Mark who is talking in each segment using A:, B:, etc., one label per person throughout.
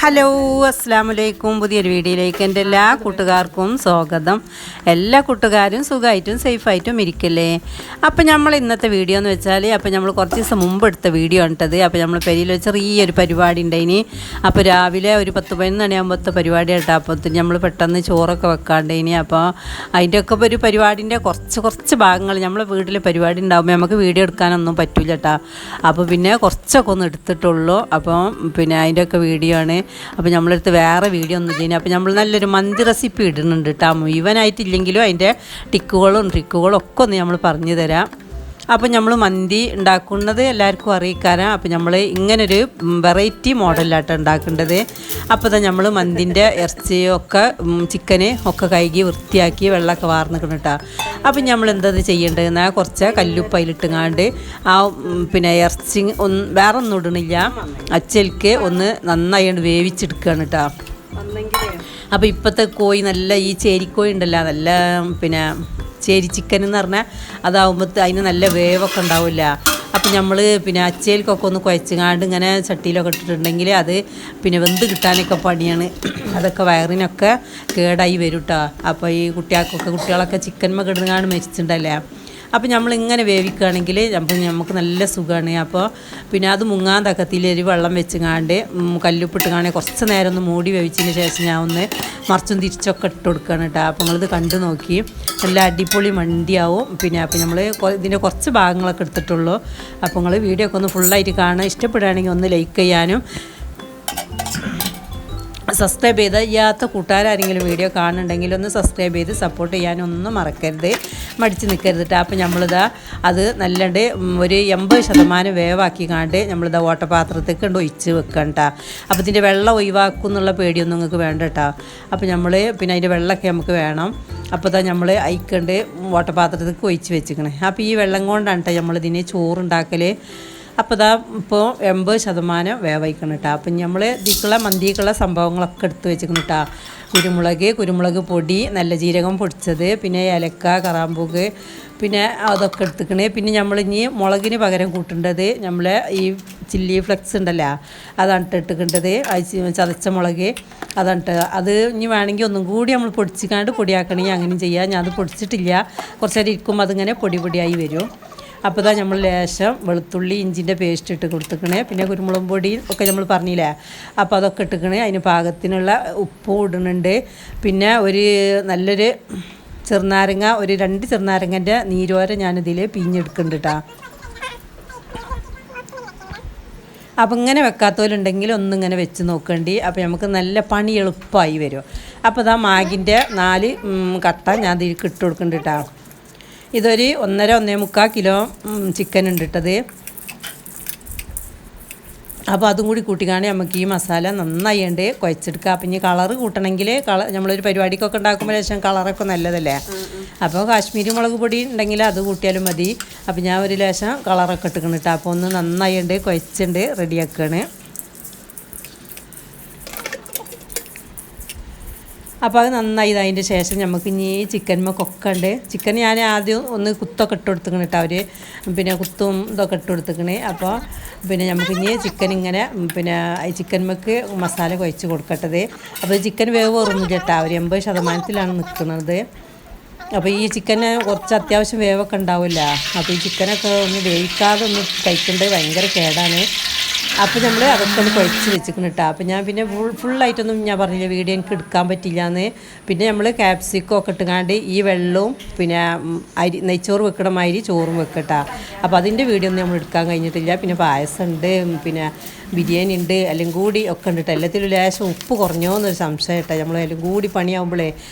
A: Hello അസ്സലാമലൈക്കും. പുതിയൊരു വീഡിയോയിലേക്ക് എൻ്റെ എല്ലാ കൂട്ടുകാർക്കും സ്വാഗതം. എല്ലാ കൂട്ടുകാരും സുഖമായിട്ടും സേഫായിട്ടും ഇരിക്കല്ലേ. അപ്പോൾ നമ്മൾ ഇന്നത്തെ വീഡിയോ എന്ന് വെച്ചാൽ നമ്മൾ കുറച്ച് ദിവസം മുമ്പ് എടുത്ത വീഡിയോ ഉണ്ടത്. അപ്പോൾ നമ്മൾ പെരിയിൽ ചെറിയൊരു പരിപാടി ഉണ്ടായിനി. അപ്പോൾ രാവിലെ ഒരു 10-11 മണിയാകുമ്പോഴത്തെ പരിപാടി കേട്ടോ. അപ്പോൾ നമ്മൾ പെട്ടെന്ന് ചോറൊക്കെ വെക്കാണ്ടേനി. അപ്പോൾ അതിൻ്റെയൊക്കെ ഒരു പരിപാടിൻ്റെ കുറച്ച് ഭാഗങ്ങൾ നമ്മളെ വീട്ടിൽ പരിപാടി ഉണ്ടാകുമ്പോൾ നമുക്ക് വീഡിയോ എടുക്കാനൊന്നും പറ്റില്ല കേട്ടോ. അപ്പോൾ പിന്നെ കുറച്ചൊക്കെ ഒന്ന് എടുത്തിട്ടുള്ളൂ. അപ്പോൾ പിന്നെ അതിൻ്റെയൊക്കെ വീഡിയോ ആണ്. അപ്പോൾ നമ്മളടുത്ത് വേറെ വീഡിയോ ഒന്നും ഇല്ല. അപ്പോൾ നമ്മൾ നല്ലൊരു മന്തി റെസിപ്പി ഇടുന്നുണ്ട് കേട്ടോ. മുഴുവനായിട്ടില്ലെങ്കിലും അതിൻ്റെ ട്രിക്കുകളും ഒക്കെ ഒന്ന് നമ്മൾ പറഞ്ഞു തരാം. അപ്പോൾ നമ്മൾ മന്തി ഉണ്ടാക്കുന്നത് എല്ലാവർക്കും അറിയിക്കാനാണ്. അപ്പോൾ നമ്മൾ ഇങ്ങനൊരു വെറൈറ്റി മോഡലിലായിട്ട് ഉണ്ടാക്കേണ്ടത്. അപ്പോൾ നമ്മൾ മന്തിൻ്റെ ഇറച്ചിയൊക്കെ ചിക്കന് ഒക്കെ കഴുകി വൃത്തിയാക്കി വെള്ളമൊക്കെ വാർന്നിക്കണം കേട്ടോ. അപ്പം നമ്മൾ എന്താ ചെയ്യേണ്ടതെന്നാൽ കുറച്ച് കല്ലുപ്പ് അതിലിട്ടുങ്ങാണ്ട് ആ പിന്നെ ഇറച്ചി വേറെ ഒന്നും ഇടണില്ല, അച്ചൽക്ക് ഒന്ന് നന്നായി വേവിച്ചെടുക്കുകയാണ് കേട്ടോ. അപ്പോൾ ഇപ്പോഴത്തെ കോഴി നല്ല ഈ ചേരിക്കോഴി ഉണ്ടല്ലോ, നല്ല പിന്നെ ചേരി ചിക്കൻ എന്ന് പറഞ്ഞാൽ അതാവുമ്പോൾ അതിന് നല്ല വേവൊക്കെ ഉണ്ടാവില്ല. അപ്പം നമ്മൾ പിന്നെ അച്ചയിൽക്കൊക്കെ ഒന്ന് കുഴച്ചങ്ങാണ്ട് ഇങ്ങനെ ചട്ടിയിലൊക്കെ ഇട്ടിട്ടുണ്ടെങ്കിൽ അത് പിന്നെ വെന്ത് കിട്ടാനൊക്കെ പണിയാണ്. അതൊക്കെ വയറിനൊക്കെ കേടായി വരും കേട്ടോ. അപ്പോൾ ഈ കുട്ടികളൊക്കെ ചിക്കൻ കിടങ്ങാണ്ട് മരിച്ചിട്ടുണ്ടല്ലേ. അപ്പോൾ നമ്മളിങ്ങനെ വേവിക്കുകയാണെങ്കിൽ നമുക്ക് നല്ല സുഖമാണ്. അപ്പോൾ പിന്നെ അത് മുങ്ങാൻ തക്കത്തിലൊരു വെള്ളം വെച്ചുങ്ങാണ്ട് കല്ലുപ്പിട്ടുകാണെങ്കിൽ കുറച്ച് നേരം ഒന്ന് മൂടി വേവിച്ചതിന് ശേഷം ഞാൻ ഒന്ന് മറിച്ചും തിരിച്ചൊക്കെ ഇട്ട് കൊടുക്കുകയാണ് കേട്ടോ. അപ്പോൾ നിങ്ങളിത് കണ്ടു നോക്കി, നല്ല അടിപൊളി മണ്ടിയാവും. പിന്നെ അപ്പോൾ നമ്മൾ ഇതിൻ്റെ കുറച്ച് ഭാഗങ്ങളൊക്കെ എടുത്തിട്ടുള്ളൂ. അപ്പോൾ നിങ്ങൾ വീഡിയോ ഒക്കെ ഒന്ന് ഫുള്ളായിട്ട് കാണുക. ഇഷ്ടപ്പെടുകയാണെങ്കിൽ ഒന്ന് ലൈക്ക് ചെയ്യാനും സബ്സ്ക്രൈബ് ചെയ്യാത്ത കൂട്ടുകാരെങ്കിലും വീഡിയോ കാണുന്നുണ്ടെങ്കിൽ ഒന്ന് സബ്സ്ക്രൈബ് ചെയ്ത് സപ്പോർട്ട് ചെയ്യാനും ഒന്നും മറക്കരുത്, മടിച്ച് നിൽക്കരുത് കേട്ടോ. അപ്പോൾ നമ്മളിതാ അത് നല്ലണ്ട് ഒരു 80% വേവാക്കി കാണ്ട് നമ്മളിതാ ഓട്ടപാത്രത്തേക്ക് കൊണ്ട് ഒഴിച്ച് വെക്കണം കേട്ടോ. അപ്പോൾ ഇതിൻ്റെ വെള്ളം ഒഴിവാക്കും എന്നുള്ള പേടിയൊന്നും നിങ്ങൾക്ക് വേണ്ട കേട്ടോ. അപ്പോൾ നമ്മൾ പിന്നെ അതിൻ്റെ വെള്ളമൊക്കെ നമുക്ക് വേണം. അപ്പോൾ ഇതാ നമ്മൾ അയക്കണ്ട് ഓട്ടപാത്രത്തേക്ക് ഒഴിച്ച് വെച്ചിക്കണേ. അപ്പോൾ ഈ വെള്ളം കൊണ്ടാണ് കേട്ടോ നമ്മളിതിന് ചോറുണ്ടാക്കൽ. അപ്പോൾ ഇതാ ഇപ്പോൾ 80% വേവായിക്കണം കേട്ടോ. അപ്പം നമ്മൾ ഇതിക്കുള്ള മന്തിക്കുള്ള സംഭവങ്ങളൊക്കെ എടുത്ത് വെച്ചിരിക്കണം കേട്ടോ. കുരുമുളക് പൊടി, നല്ല ജീരകം പൊടിച്ചത്, പിന്നെ ഏലക്ക, കറാമ്പൂക്ക്, പിന്നെ അതൊക്കെ എടുത്തിക്കണേ. പിന്നെ നമ്മളിനി മുളകിന് പകരം കൂട്ടേണ്ടത് നമ്മൾ ഈ ചില്ലി ഫ്ലെക്സ് ഉണ്ടല്ലോ, അതാണ് ഇട്ടിട്ടുണ്ടത്. ചതച്ച മുളക് അതാണ്. അത് ഇനി വേണമെങ്കിൽ ഒന്നും കൂടി നമ്മൾ പൊടിച്ചിക്കാണ്ട് പൊടിയാക്കണമെങ്കിൽ അങ്ങനെ ചെയ്യാം. ഞാൻ അത് പൊടിച്ചിട്ടില്ല, കുറച്ച് നേരം ഇരിക്കുമ്പോൾ അതിങ്ങനെ പൊടിയായി വരും. അപ്പോൾ ഇതാ നമ്മൾ ലേശം വെളുത്തുള്ളി ഇഞ്ചിൻ്റെ പേസ്റ്റ് ഇട്ട് കൊടുത്തിക്കണേ. പിന്നെ കുരുമുളക് പൊടി ഒക്കെ നമ്മൾ പറഞ്ഞില്ലേ, അപ്പോൾ അതൊക്കെ ഇട്ടിക്കണേ. അതിന് പാകത്തിനുള്ള ഉപ്പും ഇടുന്നുണ്ട്. പിന്നെ ഒരു നല്ലൊരു ചെറുനാരങ്ങ, ഒരു 2 ചെറുനാരങ്ങൻ്റെ നീരോര ഞാനിതിൽ പിഴിഞ്ഞെടുക്കുന്നുണ്ട് കേട്ടോ. അപ്പോൾ ഇങ്ങനെ വെക്കാത്തവരുണ്ടെങ്കിൽ ഒന്നിങ്ങനെ വെച്ച് നോക്കേണ്ടി. അപ്പോൾ നമുക്ക് നല്ല പണി എളുപ്പമായി വരും. അപ്പോൾ ഇതാ മാഗിൻ്റെ 4 കട്ട ഞാൻ ഇതിലേക്ക് ഇട്ട് കൊടുക്കുന്നുണ്ട് കേട്ടോ. ഇതൊരു 1.5-1.25 കിലോ ചിക്കൻ ഉണ്ട് ഇട്ടത്. അപ്പോൾ അതും കൂടി കൂട്ടിക്കാണ്ട് നമുക്ക് ഈ മസാല നന്നായി ഉണ്ട് കുഴച്ചെടുക്കുക. അപ്പം ഇനി കളറ് കൂട്ടണമെങ്കിൽ നമ്മളൊരു പരിപാടിക്കൊക്കെ ഉണ്ടാക്കുമ്പോൾ ശേഷം കളറൊക്കെ നല്ലതല്ലേ. അപ്പോൾ കാശ്മീരി മുളക് പൊടി ഉണ്ടെങ്കിൽ അത് കൂട്ടിയാലും മതി. അപ്പോൾ ഞാൻ ഒരു ലേശം കളറൊക്കെ ഇട്ടിക്കണം കേട്ടോ. അപ്പോൾ ഒന്ന് നന്നായി ഉണ്ട് കുഴച്ചുണ്ട് റെഡിയാക്കുകയാണ്. അപ്പോൾ അത് നന്നായി അതിൻ്റെ ശേഷം നമുക്ക് ഇനി ചിക്കൻമൊക്കെ ഉണ്ട്. ചിക്കൻ ഞാൻ ആദ്യം ഒന്ന് കുത്തൊക്കെ ഇട്ട് കൊടുത്തിക്കണം കേട്ടോ. അവർ പിന്നെ കുത്തും ഇതൊക്കെ ഇട്ട് കൊടുത്തിക്കണേ. അപ്പോൾ പിന്നെ നമുക്ക് ഇനി ചിക്കൻ ഇങ്ങനെ പിന്നെ ചിക്കൻമൊക്കെ മസാല കുഴച്ച് കൊടുക്കട്ടത്. അപ്പോൾ ചിക്കൻ വേവ് കുറഞ്ഞില്ല കേട്ടോ. അവർ 80% നിൽക്കുന്നത്. അപ്പോൾ ഈ ചിക്കന് കുറച്ച് അത്യാവശ്യം വേവൊക്കെ ഉണ്ടാവില്ല. അപ്പോൾ ഈ ചിക്കനൊക്കെ ഒന്ന് വേവിക്കാതെ ഒന്ന് കഴിക്കേണ്ടത് ഭയങ്കര കേടാണ്. അപ്പോൾ നമ്മൾ അതൊക്കെ ഒന്ന് കുഴച്ച് വെച്ചിക്കണം കേട്ടോ. അപ്പോൾ ഞാൻ പിന്നെ ഫുള്ളായിട്ടൊന്നും ഞാൻ പറഞ്ഞില്ല, വീഡിയോ എനിക്ക് എടുക്കാൻ പറ്റില്ല എന്ന്. പിന്നെ നമ്മൾ ക്യാപ്സിക്കം ഒക്കെ ഇട്ടുകാണ്ട് ഈ വെള്ളവും പിന്നെ നെയ്ച്ചോറ് വെക്കണ മാതിരി ചോറും വെക്കട്ടോ. അപ്പോൾ അതിൻ്റെ വീഡിയോ ഒന്നും നമ്മൾ എടുക്കാൻ കഴിഞ്ഞിട്ടില്ല. പിന്നെ പായസം ഉണ്ട്, പിന്നെ ബിരിയാണി ഉണ്ട്, എല്ലാം കൂടി ഒക്കെ ഉണ്ട് കേട്ടോ. എല്ലാത്തിലും ലേശം ഉപ്പ് കുറഞ്ഞോ എന്നൊരു സംശയം കേട്ടോ. നമ്മൾ എല്ലാം കൂടി പണിയാകുമ്പോഴേ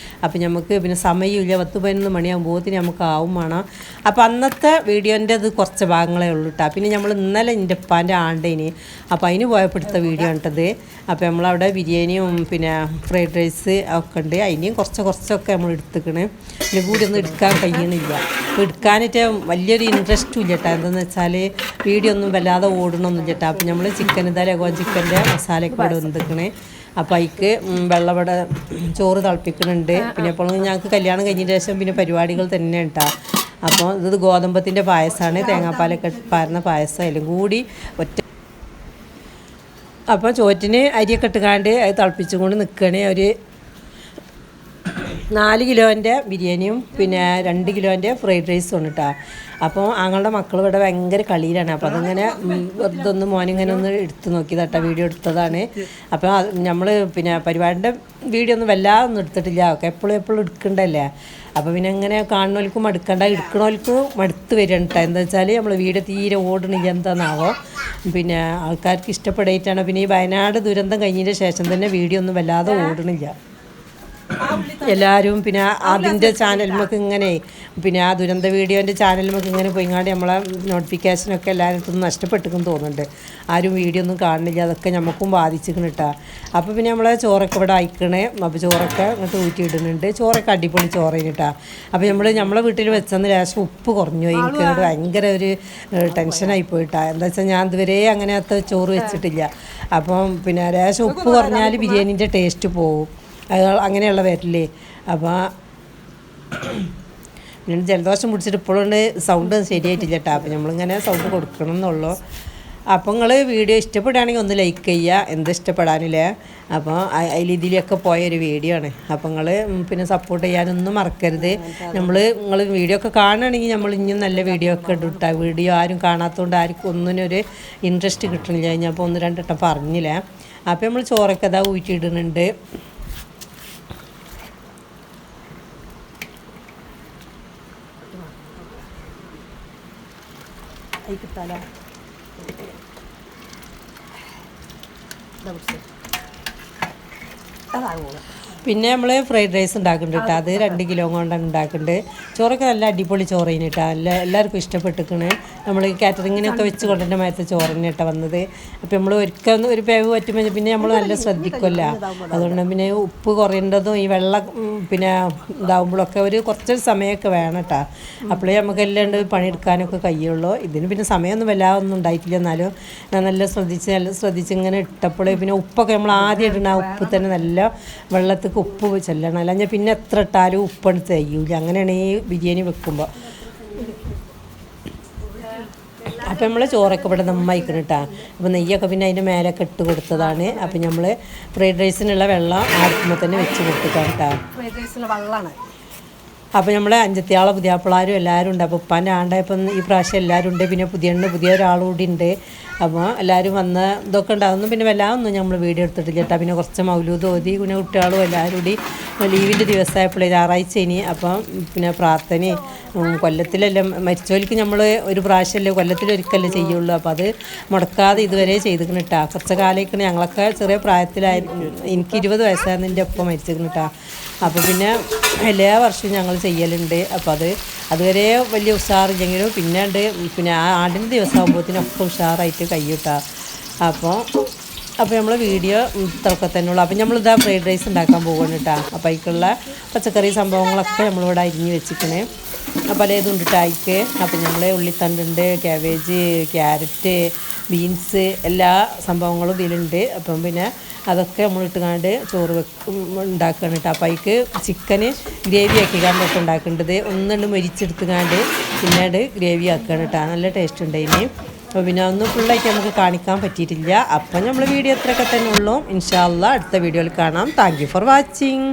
A: അപ്പോൾ നമുക്ക് പിന്നെ സമയമില്ല, 10-11 മണിയാകുമ്പോഴത്തേന് നമുക്ക് ആവും വേണം. അപ്പോൾ അന്നത്തെ വീഡിയോൻ്റെ അത് കുറച്ച് ഭാഗങ്ങളേ ഉള്ളൂ കേട്ടോ. പിന്നെ നമ്മൾ ഇന്നലെ എൻ്റെ ഉപ്പാൻ്റെ ആണ്ടേന്, അപ്പോൾ അതിന് പോയപ്പെടുത്ത വീഡിയോ ഉണ്ടത്. അപ്പോൾ നമ്മളവിടെ ബിരിയാണിയും പിന്നെ ഫ്രൈഡ് റൈസ് ഒക്കെ ഉണ്ട്. അതിനെയും കുറച്ചൊക്കെ നമ്മൾ എടുത്തിക്കണ്. ഇതിന് കൂടി ഒന്നും എടുക്കാൻ കഴിയണില്ല. അപ്പോൾ എടുക്കാനായിട്ട് വലിയൊരു ഇൻട്രസ്റ്റും ഇല്ല കേട്ടോ. എന്താണെന്ന് വെച്ചാൽ വീഡിയോ ഒന്നും വല്ലാതെ ഓടണമൊന്നും കേട്ടോ. അപ്പോൾ നമ്മൾ ചിക്കൻ ലഗോൺ ചിക്കൻ്റെ മസാലയൊക്കെ ഇവിടെ വന്നിക്കണേ. അപ്പോൾ അതിക്ക് വെള്ളവിടെ ചോറ് തിളപ്പിക്കുന്നുണ്ട്. പിന്നെ ഇപ്പോൾ ഞങ്ങൾക്ക് കല്യാണം കഴിഞ്ഞതിന് ശേഷം പിന്നെ പരിപാടികൾ തന്നെ കേട്ടോ. അപ്പോൾ ഇത് ഗോതമ്പത്തിൻ്റെ പായസമാണ്, തേങ്ങാപ്പാലൊക്കെ പാരുന്ന പായസം. എല്ലാം കൂടി ഒറ്റ അപ്പോൾ ചോറ്റിന് അരിയൊക്കെ ഇട്ടുകാണ്ട് അത് തിളപ്പിച്ചുകൊണ്ട് നിൽക്കണേ. ഒരു 4 കിലോൻ്റെ ബിരിയാണിയും പിന്നെ 2 കിലോൻ്റെ ഫ്രൈഡ് റൈസും ആണ് കേട്ടോ. അപ്പോൾ ആങ്ങളുടെ മക്കൾ ഇവിടെ ഭയങ്കര കളിയിലാണ്. അപ്പോൾ അതിങ്ങനെ വെറുതെ ഒന്ന് മോനിങ്ങനെ ഒന്ന് എടുത്ത് നോക്കിയതാട്ടോ, വീഡിയോ എടുത്തതാണ്. അപ്പോൾ നമ്മൾ പിന്നെ പരിപാടിൻ്റെ വീഡിയോ ഒന്നും വല്ലാതെ ഒന്നും എടുത്തിട്ടില്ല, ഒക്കെ എപ്പോഴും എടുക്കണ്ടല്ലേ. അപ്പോൾ പിന്നെ ഇങ്ങനെ കാണുന്നവർക്കും മടുക്കണ്ട, എടുക്കണവർക്കും മടുത്ത് വരികയാണ് കേട്ടോ. എന്താ വെച്ചാൽ നമ്മൾ വീഡിയോ തീരെ ഓടണില്ല, എന്താണെന്നാവോ പിന്നെ ആൾക്കാർക്ക് ഇഷ്ടപ്പെടായിട്ടാണ്. പിന്നെ ഈ വയനാട് ദുരന്തം കഴിഞ്ഞതിന് ശേഷം തന്നെ വീഡിയോ ഒന്നും വല്ലാതെ ഓടണില്ല. എല്ലാവരും പിന്നെ അതിൻ്റെ ചാനലിലേക്ക് ഇങ്ങനെ പിന്നെ ആ ദുരന്ത വീഡിയോൻ്റെ ചാനലിലേക്ക് ഇങ്ങനെ പോയിങ്ങാണ്ട് നമ്മളെ നോട്ടിഫിക്കേഷനൊക്കെ എല്ലാവരും നഷ്ടപ്പെട്ടെന്ന് തോന്നുന്നുണ്ട്. ആരും വീഡിയോ ഒന്നും കാണുന്നില്ല, അതൊക്കെ നമുക്കും ബാധിച്ചിരിക്കണം കേട്ടോ. അപ്പോൾ പിന്നെ നമ്മളെ ചോറൊക്കെ ഇവിടെ അയക്കണേ. അപ്പോൾ ചോറൊക്കെ ഇങ്ങോട്ട് ഊറ്റിയിടുന്നുണ്ട്. ചോറൊക്കെ അടിപൊളി ചോറേന് കേട്ടോ. അപ്പോൾ നമ്മളെ വീട്ടിൽ വെച്ചെന്ന് ലേശം ഉപ്പ് കുറഞ്ഞു പോയി. എനിക്ക് ഭയങ്കര ഒരു ടെൻഷനായി പോയിട്ടാ. എന്താ വെച്ചാൽ ഞാൻ ഇതുവരെ അങ്ങനത്തെ ചോറ് വെച്ചിട്ടില്ല. അപ്പം പിന്നെ ലേശം ഉപ്പ് കുറഞ്ഞാൽ ബിരിയാണീൻ്റെ ടേസ്റ്റ് പോവും, അങ്ങനെയുള്ള വരില്ലേ. അപ്പോൾ പിന്നെ ജലദോഷം പിടിച്ചിട്ട് ഇപ്പോഴും സൗണ്ട് ശരിയായിട്ടില്ല കേട്ടോ. അപ്പോൾ നമ്മളിങ്ങനെ സൗണ്ട് കൊടുക്കണം എന്നുള്ളൂ. അപ്പോൾ നിങ്ങൾ വീഡിയോ ഇഷ്ടപ്പെടുകയാണെങ്കിൽ ഒന്ന് ലൈക്ക് ചെയ്യുക, എന്ത് ഇഷ്ടപ്പെടാനില്ലേ. അപ്പോൾ ഇതിലൊക്കെ പോയൊരു വീഡിയോ ആണ്. അപ്പോൾ നിങ്ങൾ പിന്നെ സപ്പോർട്ട് ചെയ്യാനൊന്നും മറക്കരുത്. നിങ്ങൾ വീഡിയോ ഒക്കെ കാണുകയാണെങ്കിൽ നമ്മൾ ഇനിയും നല്ല വീഡിയോ ഒക്കെ ഇട്ടാൽ, വീഡിയോ ആരും കാണാത്തതുകൊണ്ട് ആർക്കും ഒന്നിനൊരു ഇൻട്രസ്റ്റ് കിട്ടണില്ല. ഞാൻ അപ്പോൾ 1-2 വട്ടം പറഞ്ഞില്ലേ. അപ്പോൾ നമ്മൾ ചോറൊക്കെ അതാ ഊറ്റിയിടുന്നുണ്ട്. കിട്ടാലോ പിന്നെ നമ്മൾ ഫ്രൈഡ് റൈസ് ഉണ്ടാക്കുന്നുണ്ട് കേട്ടോ. അത് 2 കിലോ കൊണ്ടാണ് ഉണ്ടാക്കുന്നുണ്ട്. ചോറൊക്കെ നല്ല അടിപൊളി ചോറിന് കേട്ടോ. എല്ലാവർക്കും ഇഷ്ടപ്പെട്ടിരിക്കണ്. നമ്മൾ കാറ്ററിങ്ങിനൊക്കെ വെച്ച് കൊണ്ടുവന്ന മാറ്റത്തെ ചോറിന് കേട്ടോ വന്നത്. അപ്പോൾ നമ്മൾ ഒരിക്കൽ ഒരു പേവ് പറ്റുമ്പോൾ പിന്നെ നമ്മൾ നല്ല ശ്രദ്ധിക്കുമല്ലോ. അതുകൊണ്ട് പിന്നെ ഉപ്പ് കുറയേണ്ടതും ഈ വെള്ളം പിന്നെ ഇതാവുമ്പോഴൊക്കെ കുറച്ചൊരു സമയമൊക്കെ വേണം കേട്ടോ. അപ്പോഴേ നമുക്ക് എല്ലാം പണിയെടുക്കാനൊക്കെ കഴിയുള്ളൂ. ഇതിന് പിന്നെ സമയമൊന്നും വല്ലാതൊന്നും ഉണ്ടായിട്ടില്ല. എന്നാലും ഞാൻ നല്ല ശ്രദ്ധിച്ച് ഇങ്ങനെ ഇട്ടപ്പോഴേ പിന്നെ ഉപ്പൊക്കെ നമ്മൾ ആദ്യം ഇടുന്ന ആ ഉപ്പ് തന്നെ നല്ല വെള്ളത്തിൽ ഉപ്പ് ചെല്ലണം, അല്ലെങ്കിൽ പിന്നെ എത്ര ഇട്ടാലും ഉപ്പണ് തികയൂല. അങ്ങനെയാണ് ഈ ബിരിയാണി വെക്കുമ്പോൾ. അപ്പം നമ്മൾ ചോറൊക്കെ ഇവിടെ നന്നായിക്കണം കേട്ടോ. അപ്പോൾ നെയ്യൊക്കെ പിന്നെ അതിൻ്റെ മേലൊക്കെ ഇട്ട് കൊടുത്തതാണ്. അപ്പം നമ്മൾ ഫ്രൈഡ് റൈസിനുള്ള വെള്ളം ആക്കുമ്പോൾ തന്നെ വെച്ച് കൊടുത്തിട്ടാണ് കേട്ടോ. ഫ്രൈഡ് റൈസിനുള്ള വെള്ളമാണ്. അപ്പോൾ നമ്മളെ അഞ്ചത്തിയാളെ പുതിയാപ്പിളാരും എല്ലാവരും ഉണ്ട്. അപ്പോൾ ഉപ്പാൻ്റെ ആണ്ടായപ്പം ഈ പ്രാവശ്യം എല്ലാവരും ഉണ്ട്. പിന്നെ പുതിയ ഒരാൾ കൂടി ഉണ്ട്. അപ്പോൾ എല്ലാവരും വന്ന് ഇതൊക്കെ ഉണ്ടാകുന്നു. പിന്നെ വല്ലാതൊന്നും നമ്മൾ വീഡിയോ എടുത്തിട്ടില്ല കേട്ടോ. പിന്നെ കുറച്ച് മൗലൂദ് ഓതി പിന്നെ കുട്ടികളും എല്ലാവരും കൂടി ലീവിൻ്റെ ദിവസമായപ്പോഴേ ഞായറാഴ്ച ഇനി അപ്പം പിന്നെ പ്രാർത്ഥനയും കൊല്ലത്തിലെല്ലാം മരിച്ചവർക്ക് നമ്മൾ ഒരു പ്രാവശ്യമല്ലേ കൊല്ലത്തിലൊരിക്കലേ ചെയ്യുള്ളൂ. അപ്പോൾ അത് മുടക്കാതെ ഇതുവരെ ചെയ്തിരിക്കണം കേട്ടോ. കുറച്ച് കാലത്തേക്കാണ് ഞങ്ങളൊക്കെ ചെറിയ പ്രായത്തിലായിരുന്നു. എനിക്ക് 20 വയസ്സായിരുന്നു എൻ്റെ ഒപ്പം മരിച്ചിരിക്കണം കേട്ടോ. അപ്പോൾ പിന്നെ എല്ലാ വർഷവും ഞങ്ങൾ ചെയ്യലുണ്ട്. അപ്പോൾ അതുവരെ വലിയ ഉഷാറില്ലെങ്കിലും പിന്നെ ആ ആണ്ടിൻ്റെ ദിവസമാകുമ്പോഴത്തേനൊക്കെ ഉഷാറായിട്ട് കഴിയൂട്ടാ. അപ്പോൾ നമ്മൾ വീഡിയോ ഇത്രയൊക്കെ തന്നെ ഉള്ളൂ. അപ്പോൾ നമ്മളിതാ ഫ്രൈഡ് റൈസ് ഉണ്ടാക്കാൻ പോകുന്നു കേട്ടോ. അപ്പോൾ അതിലേക്കുള്ള പച്ചക്കറി സംഭവങ്ങളൊക്കെ നമ്മളിവിടെ അരിഞ്ഞ് വെച്ചിരിക്കണേ. പല ഇതുണ്ടിട്ടായിക്ക്. അപ്പോൾ നമ്മൾ ഉള്ളിത്തണ്ടുണ്ട്, ക്യാബേജ്, ക്യാരറ്റ്, ബീൻസ് എല്ലാ സംഭവങ്ങളും ഇതിലുണ്ട്. അപ്പം പിന്നെ അതൊക്കെ നമ്മളിട്ടുകാണ്ട് ചോറ് ഉണ്ടാക്കുകയാണ് കേട്ടോ. അപ്പോൾ അതിക്ക് ചിക്കന് ഗ്രേവി ആക്കിക്കാണ്ടൊക്കെ ഉണ്ടാക്കേണ്ടത്. ഒന്നുകൊണ്ട് മൊരിച്ചെടുത്തുകാണ്ട് പിന്നീട് ഗ്രേവി ആക്കുകയാണ് കേട്ടോ. നല്ല ടേസ്റ്റ് ഉണ്ട് ഇനി. അപ്പോൾ പിന്നെ ഒന്നും ഫുള്ളായിട്ട് നമുക്ക് കാണിക്കാൻ പറ്റിയിട്ടില്ല. അപ്പം നമ്മൾ വീഡിയോ ഇത്രയൊക്കെ തന്നെ ഉള്ളൂ. ഇൻഷാ അല്ലാഹ് അടുത്ത വീഡിയോയിൽ കാണാം. Thank you for watching.